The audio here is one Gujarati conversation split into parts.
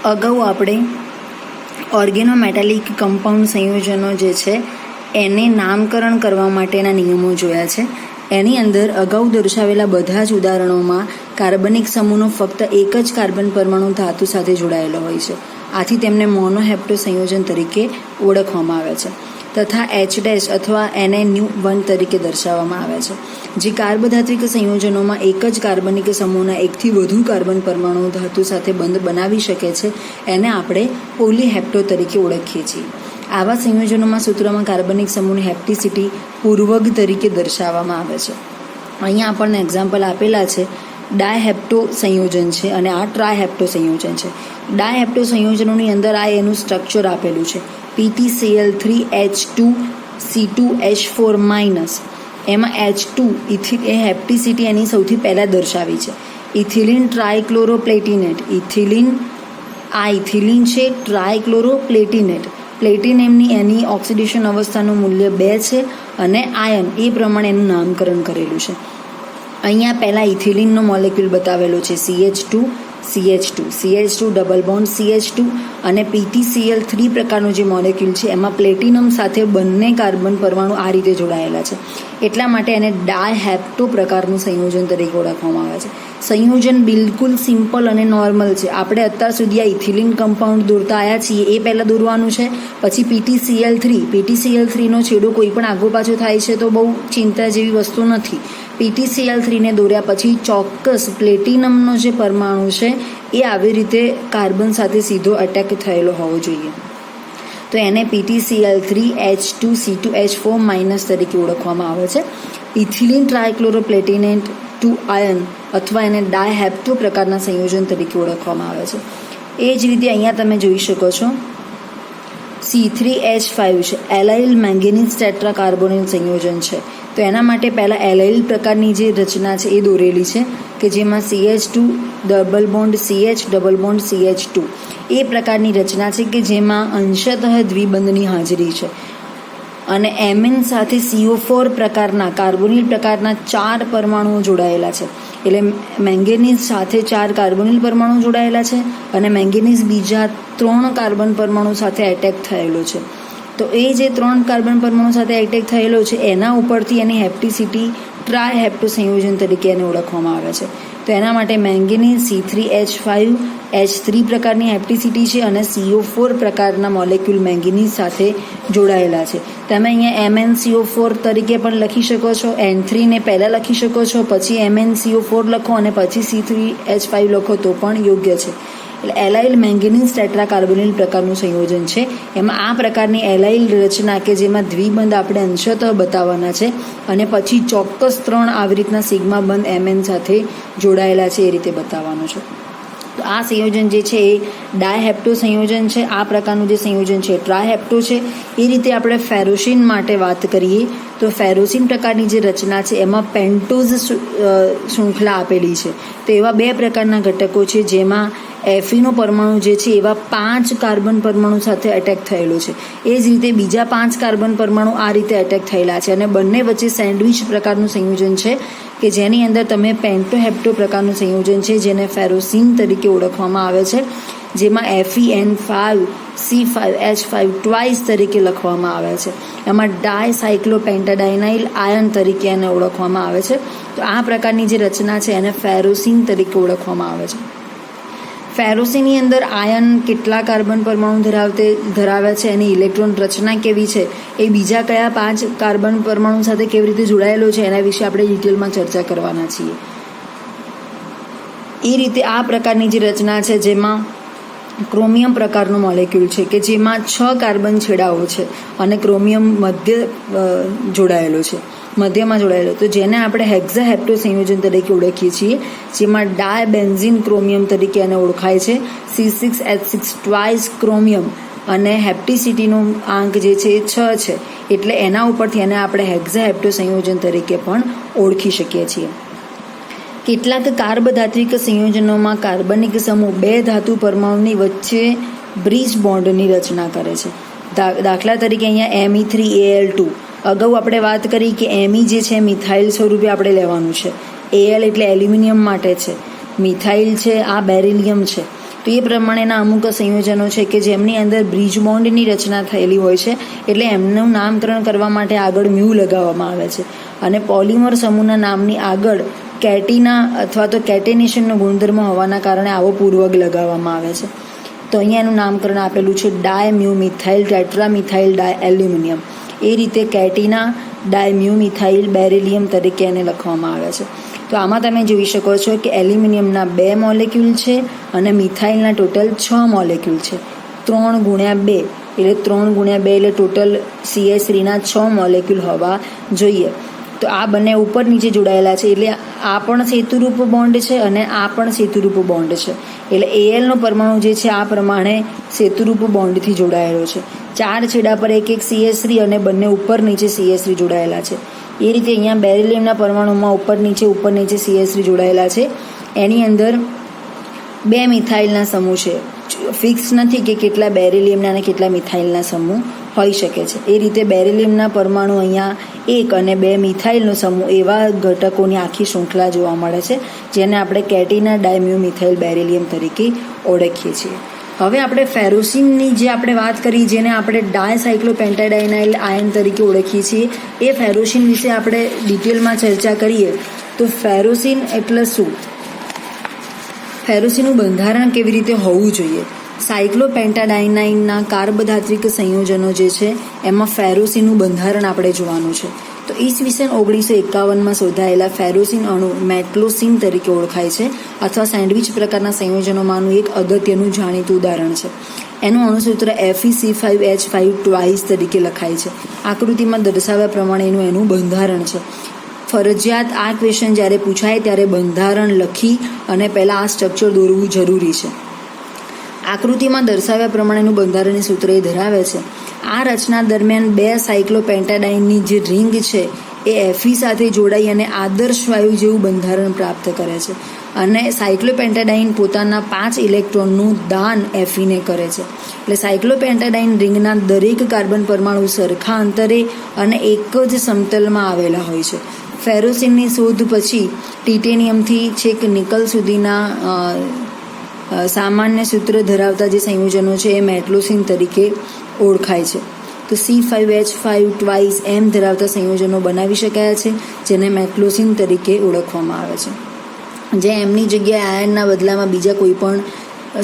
અગાઉ આપણે ઓર્ગેનોમેટાલિક કમ્પાઉન્ડ સંયોજનો જે છે એને નામકરણ કરવા માટેના નિયમો જોયા છે. એની અંદર અગાઉ દર્શાવેલા બધા જ ઉદાહરણોમાં કાર્બનિક સમૂહનો ફક્ત એક જ કાર્બન પરમાણુ ધાતુ સાથે જોડાયેલો હોય છે. આથી તેમને મોનોહેપ્ટો સંયોજન તરીકે ઓળખવામાં આવે છે તથા H- અથવા NaNu1 તરીકે દર્શાવવામાં આવે છે. જે કાર્બધાત્વિક સંયોજનોમાં એક જ કાર્બનિક સમૂહના એકથી વધુ કાર્બન પરમાણુ ધાતુ સાથે બંધ બનાવી શકે છે એને આપણે પોલીહેપ્ટો તરીકે ઓળખીએ છીએ. આવા સંયોજનોમાં સૂત્રમાં કાર્બનિક સમૂહની હેપ્ટિસિટી પૂર્વગ તરીકે દર્શાવવામાં આવે છે. અહીંયા આપણને એક્ઝામ્પલ આપેલા છે. ડાયહેપ્ટો સંયોજન છે અને આ ટ્રાયહેપ્ટો સંયોજન છે. ડાયહેપ્ટો સંયોજનોની અંદર આ એનું સ્ટ્રક્ચર આપેલું છે. PTCl3H2C2H4- એમાં H2 એ હેપ્ટિસિટી એની સૌથી પહેલાં દર્શાવી છે. ઇથિલિન ટ્રાયક્લોરોપ્લેટિનેટ ઇથિલિન છે. ટ્રાયક્લોરોપ્લેટિનેટ પ્લેટિનમની એની ઓક્સિડેશન અવસ્થાનું મૂલ્ય 2 છે અને આયન એ પ્રમાણે એનું નામકરણ કરેલું છે. અહીંયા પહેલાં ઇથિલિનનો મોલેક્યુલ બતાવેલો છે CH2 ડબલ બોન્ડ CH2 અને PTCl3 પ્રકારનો જે મોલેક્યુલ છે એમાં પ્લેટિનમ સાથે બંને કાર્બન પરમાણુ આ રીતે જોડાયેલા છે. એટલા માટે એને ડાયહેપ્ટો પ્રકારનું સંયોજન તરીકે ઓળખવામાં આવે છે. સંયોજન બિલકુલ સિમ્પલ અને નોર્મલ છે. આપણે અત્યાર સુધી આ ઇથિલિન કમ્પાઉન્ડ દોરતા આવ્યા છીએ એ પહેલાં દોરવાનું છે. પછી PTCl3નો છેડો કોઈ પણ આગો પાછો થાય છે તો બહુ ચિંતા જેવી વસ્તુ નથી. PTCl3ને દોર્યા પછી ચોક્કસ પ્લેટિનમનો જે પરમાણુ છે એ આવી રીતે કાર્બન સાથે સીધો અટેક થયેલો હોવો જોઈએ. તો એને PTCl3H2C2H4- તરીકે ઓળખવામાં આવે છે. ઇથિલિન ટ્રાયક્લોરોપ્લેટિનેટ 2 આયન અથવા એને ડાયહેપ્ટો પ્રકારના સંયોજન તરીકે ઓળખવામાં આવે છે. એ જ રીતે અહીંયા તમે જોઈ શકો છો C3H5 છે. એલાઇલ મેંગેનીઝ ટેટ્રાકાર્બોનિલ સંયોજન છે. તો એના માટે પહેલાં એલાઇલ પ્રકારની જે રચના છે એ દોરેલી છે કે જેમાં CH2 ડબલ બોન્ડ CH એ પ્રકારની રચના છે કે જેમાં અંશતઃ દ્વિબંધની હાજરી છે અને Mn સાથે CO4 પ્રકારના કાર્બોનિલ પ્રકારના 4 પરમાણુઓ જોડાયેલા છે. એટલે મેંગેનીઝ સાથે 4 કાર્બોનિલ પરમાણુ જોડાયેલા છે અને મેંગેનીઝ બીજા 3 કાર્બન પરમાણુ સાથે એટેક થયેલો છે. તો એ જે 3 કાર્બન પરમાણુ સાથે એટેક થયેલો છે એના ઉપરથી એની હેપ્ટિસિટી ટ્રાયહેપ્ટો સંયોજન તરીકે એને ઓળખવામાં આવે છે. તો એના માટે મેંગેનીઝ C3H5H3 પ્રકારની હેપ્ટિસિટી છે અને CO4 પ્રકારના મોલેક્યુલ મેંગેનીઝ સાથે જોડાયેલા છે. તમે અહીંયા MnCO4 તરીકે પણ લખી શકો છો. N3ને પહેલાં લખી શકો છો, પછી MnCO4 લખો અને પછી C3H5 લખો તો પણ યોગ્ય છે. એટલે એલાઇલ મેંગેનીઝ ટેટ્રાકાર્બોનિલ પ્રકારનું સંયોજન છે. એમાં આ પ્રકારની એલાઇલ રચના કે જેમાં દ્વિબંધ આપણે અંશતઃ બતાવવાના છે અને પછી ચોક્કસ 3 આવી રીતના સિગ્મા બંધ Mn સાથે જોડાયેલા છે એ રીતે બતાવવાનું છે. તો આ સંયોજન જે છે એ ડાયહેપ્ટો સંયોજન છે. આ પ્રકારનું જે સંયોજન છે ટ્રાયહેપ્ટો છે. એ રીતે આપણે ફેરોસીન માટે વાત કરીએ તો ફેરોસીન પ્રકારની જે રચના છે એમાં પેન્ટોઝ શૃંખલા આપેલી છે. તો એવા 2 પ્રકારના ઘટકો છે જેમાં Feનો પરમાણુ જે છે એવા 5 કાર્બન પરમાણુ સાથે એટેક થયેલો છે. એ જ રીતે બીજા 5 કાર્બન પરમાણુ આ રીતે એટેક થયેલા છે અને બંને વચ્ચે સેન્ડવિચ પ્રકારનું સંયોજન છે કે જેની અંદર તમે પેન્ટોહેપ્ટો પ્રકારનું સંયોજન છે જેને ફેરોસીન તરીકે ઓળખવામાં આવે છે. જેમાં FeN5C5H5 ટ્વાઇસ તરીકે લખવામાં આવે છે. એમાં ડાયસાયક્લોપેન્ટાડાઇનાઇલ આયન તરીકે એને ઓળખવામાં આવે છે. તો આ પ્રકારની જે રચના છે એને ફેરોસીન તરીકે ઓળખવામાં આવે છે. ફેરોસીનની અંદર આયન કેટલા કાર્બન પરમાણુ ધરાવે છે, એની ઇલેક્ટ્રોન રચના કેવી છે, એ બીજા કયા 5 કાર્બન પરમાણુ સાથે કેવી રીતે જોડાયેલો છે એના વિશે આપણે ડિટેલમાં ચર્ચા કરવાના છીએ. એ રીતે આ પ્રકારની જે રચના છે જેમાં ક્રોમિયમ પ્રકારનો મોલેક્યુલ છે કે જેમાં 6 કાર્બન છેડાઓ છે અને ક્રોમિયમ મધ્યમાં જોડાયેલો તો જેને આપણે હેક્ઝાહેપ્ટો સંયોજન તરીકે ઓળખીએ છીએ. જેમાં ડાયબેન્ઝીન ક્રોમિયમ તરીકે એને ઓળખાય છે. C6H6 ટ્વાઇસ ક્રોમિયમ અને હેપ્ટિસિટીનો આંક જે છે એ 6 છે. એટલે એના ઉપરથી એને આપણે હેક્ઝાહેપ્ટો સંયોજન તરીકે પણ ઓળખી શકીએ છીએ. કેટલાક કાર્બધાત્વિક સંયોજનોમાં કાર્બનિક સમૂહ 2 ધાતુ પરમાણુની વચ્ચે બ્રિજ બોન્ડની રચના કરે છે. દાખલા તરીકે અહીંયા Me3Al2 અગાઉ આપણે વાત કરી કે Me જે છે મિથાઇલ સ્વરૂપે આપણે લેવાનું છે. Al એટલે એલ્યુમિનિયમ માટે છે, મિથાઇલ છે આ બેરિલિયમ છે. તો એ પ્રમાણેના અમુક સંયોજનો છે કે જેમની અંદર બ્રિજ બોન્ડની રચના થયેલી હોય છે, એટલે એમનું નામકરણ કરવા માટે આગળ મ્યુ લગાવવામાં આવે છે. અને પોલિમર સમૂહના નામની આગળ કેટીના અથવા તો કેટેનેશનનો ગુણધર્મ હોવાના કારણે આવો પૂર્વક લગાવવામાં આવે છે. તો અહીંયા એનું નામકરણ આપેલું છે ડાયમ્યુ મિથાઇલ ટેટ્રામિથાઇલ ડાયએલ્યુમિનિયમ. એ રીતે કેટીના ડાયમ્યુ મિથાઇલ બેરિલિયમ તરીકે એને લખવામાં આવે છે. તો આમાં તમે જોઈ શકો છો કે એલ્યુમિનિયમના 2 મોલેક્યુલ છે અને મિથાઇલના ટોટલ 6 મોલેક્યુલ છે. 3 ગુણ્યા 2 એટલે 3 ગુણ્યા 2 એટલે ટોટલ CH3ના 6 મોલેક્યુલ હોવા જોઈએ. તો આ બંને ઉપર નીચે જોડાયેલા છે, એટલે આ પણ સેતુરૂપ બોન્ડ છે અને આ પણ સેતુરૂપ બોન્ડ છે. એટલે Alનો પરમાણુ જે છે આ પ્રમાણે સેતુરૂપ બોન્ડથી જોડાયેલો છે. 4 છેડા પર એક CH3 અને બંને ઉપર નીચે CH3 જોડાયેલા છે. એ રીતે અહીંયા બેરિલિયમના પરમાણુમાં ઉપર નીચે CH3 જોડાયેલા છે. એની અંદર 2 મિથાઇલના સમૂહ છે. ફિક્સ નથી કે કેટલા બેરિલિયમના અને કેટલા મિથાઇલના સમૂહ હોઈ શકે છે. એ રીતે બેરિલિયમના પરમાણુ અહીંયા 1 અને 2 મિથાઇલનો સમૂહ એવા ઘટકોની આખી શૃંખલા જોવા મળે છે, જેને આપણે કેટીના ડાયમ્યુ મિથાઇલ બેરિલિયમ તરીકે ઓળખીએ છીએ. હવે આપણે ફેરોસિનની જે આપણે વાત કરી, જેને આપણે ડાયસાયક્લોપેન્ટાડાઇનાઇલ આયન તરીકે ઓળખીએ છીએ, એ ફેરોસિન વિશે આપણે ડિટેલમાં ચર્ચા કરીએ. તો ફેરોસિન એટલે શું? ફેરોસિનનું બંધારણ કેવી રીતે હોવું જોઈએ? સાયક્લોપેન્ટાડાઇનાઇનના કાર્બધાત્વિક સંયોજનો જે છે એમાં ફેરોસિનનું બંધારણ આપણે જોવાનું છે. તો ઈસવીસન 1951માં શોધાયેલા ફેરોસિન અણુ મેટલોસિન તરીકે ઓળખાય છે, અથવા સેન્ડવિચ પ્રકારના સંયોજનોમાંનું એક અગત્યનું જાણીતું ઉદાહરણ છે. એનું અણુસૂત્ર FeC5H5 ટ્વાઇસ તરીકે લખાય છે. આકૃતિમાં દર્શાવ્યા પ્રમાણે એનું બંધારણ છે. ફરજિયાત આ ક્વેશ્ચન જ્યારે પૂછાય ત્યારે બંધારણ લખી અને પહેલાં આ સ્ટ્રક્ચર દોરવું જરૂરી છે. આકૃતિમાં દર્શાવ્યા પ્રમાણેનું બંધારણીય સૂત્ર એ ધરાવે છે. આ રચના દરમિયાન 2 સાયક્લોપેન્ટાડાઇનની જે રિંગ છે એ Fe સાથે જોડાઈ અને આદર્શ વાયુ જેવું બંધારણ પ્રાપ્ત કરે છે. અને સાયક્લોપેન્ટાડાઇન પોતાના 5 ઇલેક્ટ્રોનનું દાન Feને કરે છે. એટલે સાયક્લોપેન્ટાડાઇન રિંગના દરેક કાર્બન પરમાણુ સરખા અંતરે અને એક જ સમતલમાં આવેલા હોય છે. ફેરોસિનની શોધ પછી ટિટેનિયમથી છેક નિકલ સુધીના સામાન્ય સૂત્ર ધરાવતા જે સંયોજનો છે એ મેટલોસિન તરીકે ઓળખાય છે. તો C5H5 ટ્વાઇસ M ધરાવતા સંયોજનો બનાવી શકાયા છે, જેને મેટલોસિન તરીકે ઓળખવામાં આવે છે. જે એમની જગ્યાએ આયનના બદલામાં બીજા કોઈ પણ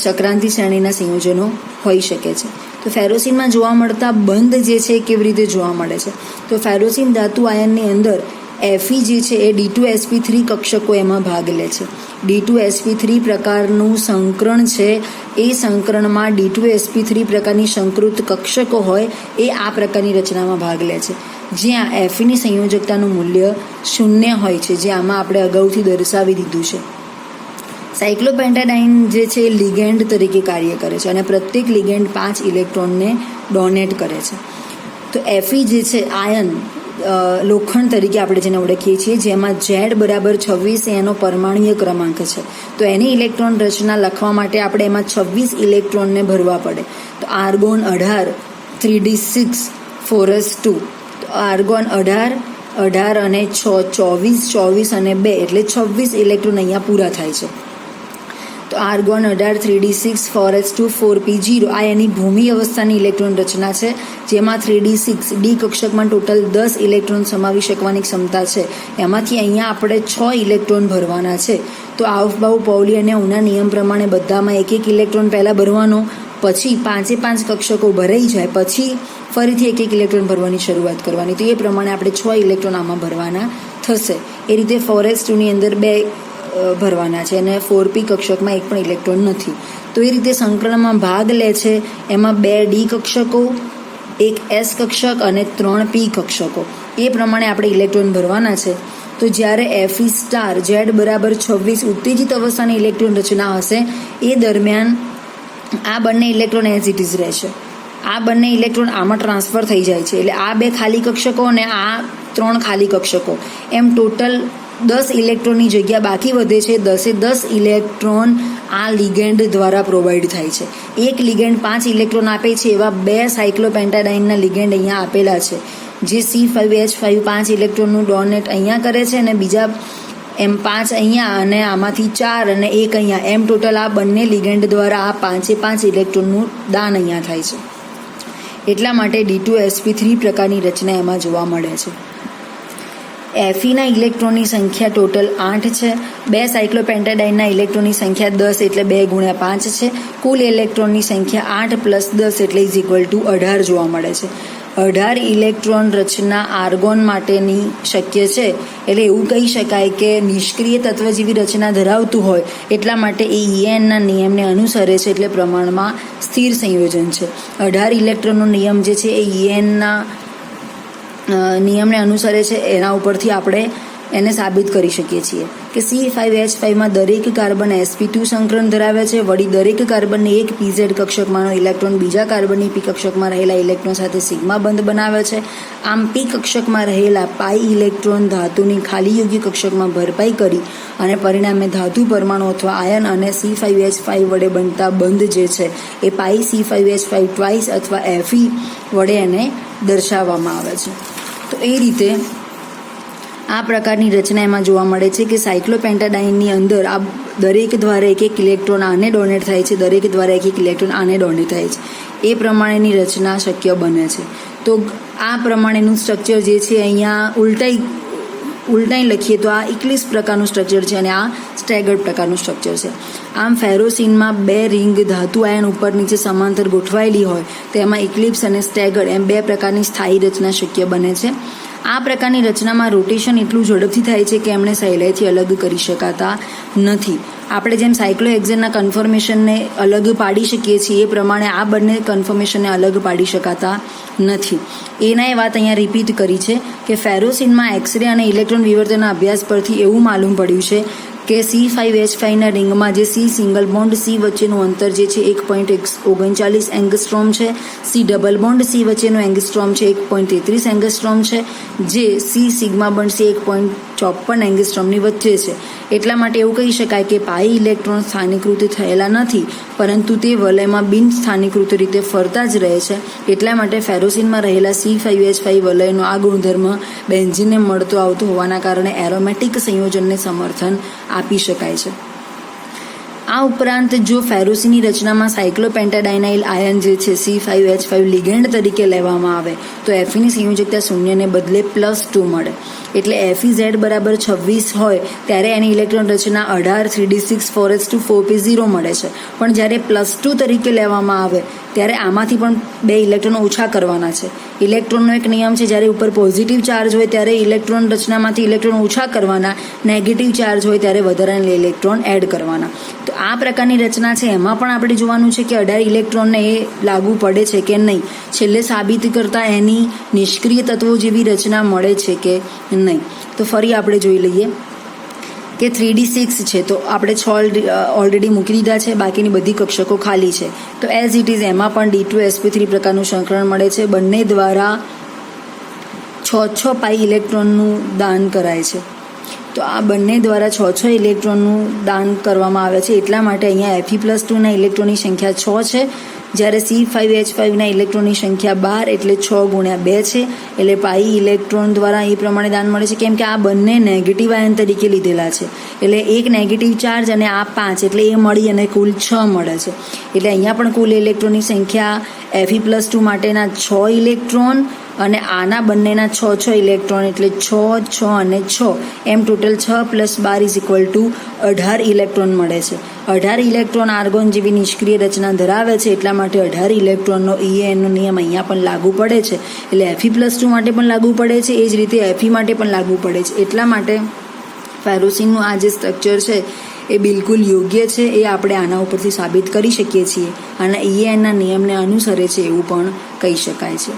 સંક્રાંતિ શ્રેણીના સંયોજનો હોઈ શકે છે. તો ફેરોસિનમાં જોવા મળતા બંધ જે છે એ કેવી રીતે જોવા મળે છે? તો ફેરોસિન ધાતુ આયનની અંદર Fe જે છે એ D2sp3 કક્ષકો એમાં ભાગ લે છે. D2sp3 પ્રકારનું સંકરણ છે, એ સંકરણમાં D2sp3 પ્રકારની સંકૃત કક્ષકો હોય એ આ પ્રકારની રચનામાં ભાગ લે છે, જ્યાં Feની સંયોજકતાનું મૂલ્ય 0 હોય છે, જે આમાં આપણે અગાઉથી દર્શાવી દીધું છે. સાયક્લોપેન્ટાડાઇન જે છે એ લિગેન્ડ તરીકે કાર્ય કરે છે અને પ્રત્યેક લિગેન્ડ 5 ઇલેક્ટ્રોનને ડોનેટ કરે છે. તો Fe જે છે આયન લોખંડ તરીકે આપણે જેને ઓળખીએ છીએ, જેમાં Z=26 એનો પરમાણુય ક્રમાંક છે. તો એની ઇલેક્ટ્રોન રચના લખવા માટે આપણે એમાં 26 ઇલેક્ટ્રોનને ભરવા પડે. તો આર્ગોન 18 3d6 4s2. તો આર્ગોન 18 અને 6 24 અને 2 એટલે 26 ઇલેક્ટ્રોન અહીંયા પૂરા થાય છે. તો આર્ગોન 18 3d6 4s2 4p0 આ એની ભૂમિ અવસ્થાની ઇલેક્ટ્રોન રચના છે, જેમાં 3d6 ડી કક્ષકમાં ટોટલ 10 ઇલેક્ટ્રોન સમાવી શકવાની ક્ષમતા છે. એમાંથી અહીંયા આપણે 6 ઇલેક્ટ્રોન ભરવાના છે. તો આઉફબાઉ પૌલી અને ઓહ્મના નિયમ પ્રમાણે બધામાં 1 ઇલેક્ટ્રોન પહેલાં ભરવાનો, પછી 5 કક્ષકો ભરાઈ જાય પછી ફરીથી 1 ઇલેક્ટ્રોન ભરવાની શરૂઆત કરવાની. તો એ પ્રમાણે આપણે 6 ઇલેક્ટ્રોન આમાં ભરવાના થશે. એ રીતે 4s2ની અંદર 2 ભરવાના છે અને 4p કક્ષકમાં 1 પણ ઇલેક્ટ્રોન નથી. તો એ રીતે સંકલનમાં ભાગ લે છે. એમાં 2 ડી કક્ષકો, 1 s કક્ષક અને 3 p કક્ષકો, એ પ્રમાણે આપણે ઇલેક્ટ્રોન ભરવાના છે. તો જ્યારે Fe સ્ટાર Z=26 ઉત્તેજિત અવસ્થાની ઇલેક્ટ્રોન રચના હશે એ દરમિયાન આ બંને ઇલેક્ટ્રોન એઝ ઇટ ઇઝ રહેશે. આ બંને ઇલેક્ટ્રોન આમાં ટ્રાન્સફર થઈ જાય છે. એટલે આ 2 ખાલી કક્ષકો અને આ 3 ખાલી કક્ષકો, એમ ટોટલ 10 ઇલેક્ટ્રોનની જગ્યા બાકી વધે છે. 10 ઇલેક્ટ્રોન આ લિગેન્ડ દ્વારા પ્રોવાઈડ થાય છે. એક લિગેન્ડ 5 ઇલેક્ટ્રોન આપે છે, એવા 2 સાયક્લોપેન્ટાડાઇનના લિગેન્ડ અહીંયા આપેલા છે, જે C5H5 5 ઇલેક્ટ્રોનનું ડોનેટ અહીંયા કરે છે અને બીજા એમ 5 અહીંયા અને આમાંથી 4 અને 1 અહીંયા, એમ ટોટલ આ બંને લિગેન્ડ દ્વારા આ 5 ઇલેક્ટ્રોનનું દાન અહીંયા થાય છે. એટલા માટે D2sp3 પ્રકારની રચના એમાં જોવા મળે છે. Feના ઇલેક્ટ્રોનની સંખ્યા ટોટલ 8 છે. 2 સાયક્લોપેન્ટાડાઇનના ઇલેક્ટ્રોનની સંખ્યા 10 એટલે 2 ગુણ્યા 5 છે. કુલ ઇલેક્ટ્રોનની સંખ્યા 8 પ્લસ 10 એટલે ઇઝ ઇક્વલ ટુ 18 જોવા મળે છે. 18 ઇલેક્ટ્રોન રચના આર્ગોન માટેની શક્ય છે. એટલે એવું કહી શકાય કે નિષ્ક્રિય તત્વ જેવી રચના ધરાવતું હોય એટલા માટે એ ENના નિયમને અનુસરે છે, એટલે પ્રમાણમાં સ્થિર સંયોજન છે. 18 ઇલેક્ટ્રોનનો નિયમ જે છે એ ENના નિયમને અનુસરે છે. એના ઉપરથી આપણે એને સાબિત કરી શકીએ છીએ કે C5H5માં દરેક કાર્બન sp2 સંકરણ ધરાવે છે. વળી દરેક કાર્બનની એક pz કક્ષકમાંનો ઇલેક્ટ્રોન બીજા કાર્બનની p કક્ષકમાં રહેલા ઇલેક્ટ્રોન સાથે સિગ્મા બંધ બનાવે છે. આમ p કક્ષકમાં રહેલા પાઈ ઇલેક્ટ્રોન ધાતુની ખાલી યોગ્ય કક્ષકમાં ભરપાઈ કરી અને પરિણામે ધાતુ પરમાણુ અથવા આયન અને C5H5 વડે બનતા બંધ જે છે એ પાઈ C5H5 ટ્વાઇસ અથવા Fe વડે એને દર્શાવવામાં આવે છે. તો એ રીતે આ પ્રકારની રચના એમાં જોવા મળે છે કે સાયક્લોપેન્ટાડાઇનની અંદર આ દરેક દ્વારા એક ઇલેક્ટ્રોન આને ડોનેટ થાય છે, દરેક દ્વારા એક ઇલેક્ટ્રોન આને ડોનેટ થાય છે. એ પ્રમાણેની રચના શક્ય બને છે. તો આ પ્રમાણેનું સ્ટ્રક્ચર જે છે અહીંયા ઉલટાઈ લખીએ તો આ ઇક્લિપ્સ પ્રકારનું સ્ટ્રક્ચર છે અને આ સ્ટેગર્ડ પ્રકારનું સ્ટ્રક્ચર છે. આમ ફેરોસીનમાં 2 રિંગ ધાતુ આયન ઉપર નીચે સમાંતર ગોઠવાયેલી હોય તેમાં ઇક્લિપ્સ અને સ્ટેગર્ડ એમ 2 પ્રકારની સ્થાયી રચના શક્ય બને છે. આ પ્રકારની રચનામાં રોટેશન એટલું ઝડપથી થાય છે કે એમણે સહેલાઈથી અલગ કરી શકાતા નથી. આપણે જેમ સાયક્લોહેક્ઝેનના કન્ફર્મેશનને અલગ પાડી શકીએ છીએ એ પ્રમાણે આ બંને કન્ફર્મેશનને અલગ પાડી શકાતા નથી. એના એ વાત અહીંયા રિપીટ કરી છે કે ફેરોસીનમાં એક્સરે અને ઇલેક્ટ્રોન વિવર્તનના અભ્યાસ પરથી એવું માલુમ પડ્યું છે કે C5H5ના રિંગમાં જે C સિંગલ બોન્ડ C વચ્ચેનું અંતર જે છે 1.39 એંગસ્ટ્રોમ છે. C ડબલ બોન્ડ C વચ્ચેનું એંગસ્ટ્રોમ છે 1.33 એંગસ્ટ્રોમ છે, જે C સિગ્મા બોન્ડ C 1.54 એંગસ્ટ્રોમની વચ્ચે છે. એટલા માટે એવું કહી શકાય કે પાઈ ઇલેક્ટ્રોન સ્થાનીકૃત થયેલા નથી, પરંતુ તે વલયમાં બિન સ્થાનીકૃત રીતે ફરતા જ રહે છે. એટલા માટે ફેરોસીનમાં રહેલા C5H5 વલયનો આ ગુણધર્મ બેન્ઝીનને મળતો આવતો હોવાના કારણે એરોમેટિક સંયોજનને સમર્થન આપી શકાય છે. આ ઉપરાંત જો ફેરોસીની રચનામાં સાયક્લોપેન્ટાડાઇનાઇલ આયન જે છે C5H5 લિગેન્ડ તરીકે લેવામાં આવે તો Feની સંયોજકતા 0 ને બદલે +2 મળે. એટલે FeZ બરાબર 26 હોય ત્યારે એની ઇલેક્ટ્રોન રચના 18 3d6 4s2 મળે છે. પણ જ્યારે +2 તરીકે લેવામાં આવે ત્યારે આમાંથી પણ 2 ઇલેક્ટ્રોન ઓછા કરવાના છે. ઇલેક્ટ્રોનનો એક નિયમ છે, જ્યારે ઉપર પોઝિટિવ ચાર્જ હોય ત્યારે ઇલેક્ટ્રોન રચનામાંથી ઇલેક્ટ્રોન ઓછા કરવાના, નેગેટિવ ચાર્જ હોય ત્યારે વધારાના ઇલેક્ટ્રોન એડ કરવાના. તો આ પ્રકારની રચના છે એમાં પણ આપણે જોવાનું છે કે 18 ઇલેક્ટ્રોનને એ લાગુ પડે છે કે નહીં. છેલ્લે સાબિત કરતા એની નિષ્ક્રિય તત્વો જેવી રચના મળે છે કે નહીં. તો ફરી આપણે જોઈ લઈએ કે 3d6 છે તો આપણે 6 ઓલરેડી મૂકી દીધા છે, બાકીની બધી કક્ષકો ખાલી છે. તો એઝ ઇટ ઇઝ એમાં પણ D2sp3 પ્રકારનું સંકરણ મળે છે. બંને દ્વારા 6 પાઈ ઇલેક્ટ્રોનનું દાન કરાય છે. તો આ બંને દ્વારા 6 ઇલેક્ટ્રોનનું દાન કરવામાં આવે છે. એટલા માટે અહીંયા Fe+2ના ઇલેક્ટ્રોનની સંખ્યા 6 છે, જ્યારે C5H5ના ઇલેક્ટ્રોનની સંખ્યા 12 એટલે 6 ગુણ્યા 2 છે. એટલે પાઈ ઇલેક્ટ્રોન દ્વારા એ પ્રમાણે દાન મળે છે, કેમ કે આ બંને નેગેટિવ આયન તરીકે લીધેલા છે. એટલે એક નેગેટિવ ચાર્જ અને આ 5 એટલે એ મળી અને કુલ 6 મળે છે. એટલે અહીંયા પણ કુલ ઇલેક્ટ્રોનની સંખ્યા Fe+2 માટેના 6 ઇલેક્ટ્રોન અને આના બંનેના 6 ઇલેક્ટ્રોન એટલે 6 અને 6 એમ ટોટલ 6 + 12 = 18 ઇલેક્ટ્રોન મળે છે. 18 ઇલેક્ટ્રોન આર્ગોન જેવી નિષ્ક્રિય રચના ધરાવે છે. એટલા માટે 18 ઇલેક્ટ્રોનનો ENનો નિયમ અહીંયા પણ લાગુ પડે છે. એટલે Fe+2 માટે પણ લાગુ પડે છે, એ જ રીતે Fe માટે પણ લાગુ પડે છે. એટલા માટે ફેરોસીનનું આ જે સ્ટ્રક્ચર છે એ બિલકુલ યોગ્ય છે, એ આપણે આના ઉપરથી સાબિત કરી શકીએ છીએ અને ENના નિયમને અનુસરે છે એવું પણ કહી શકાય છે.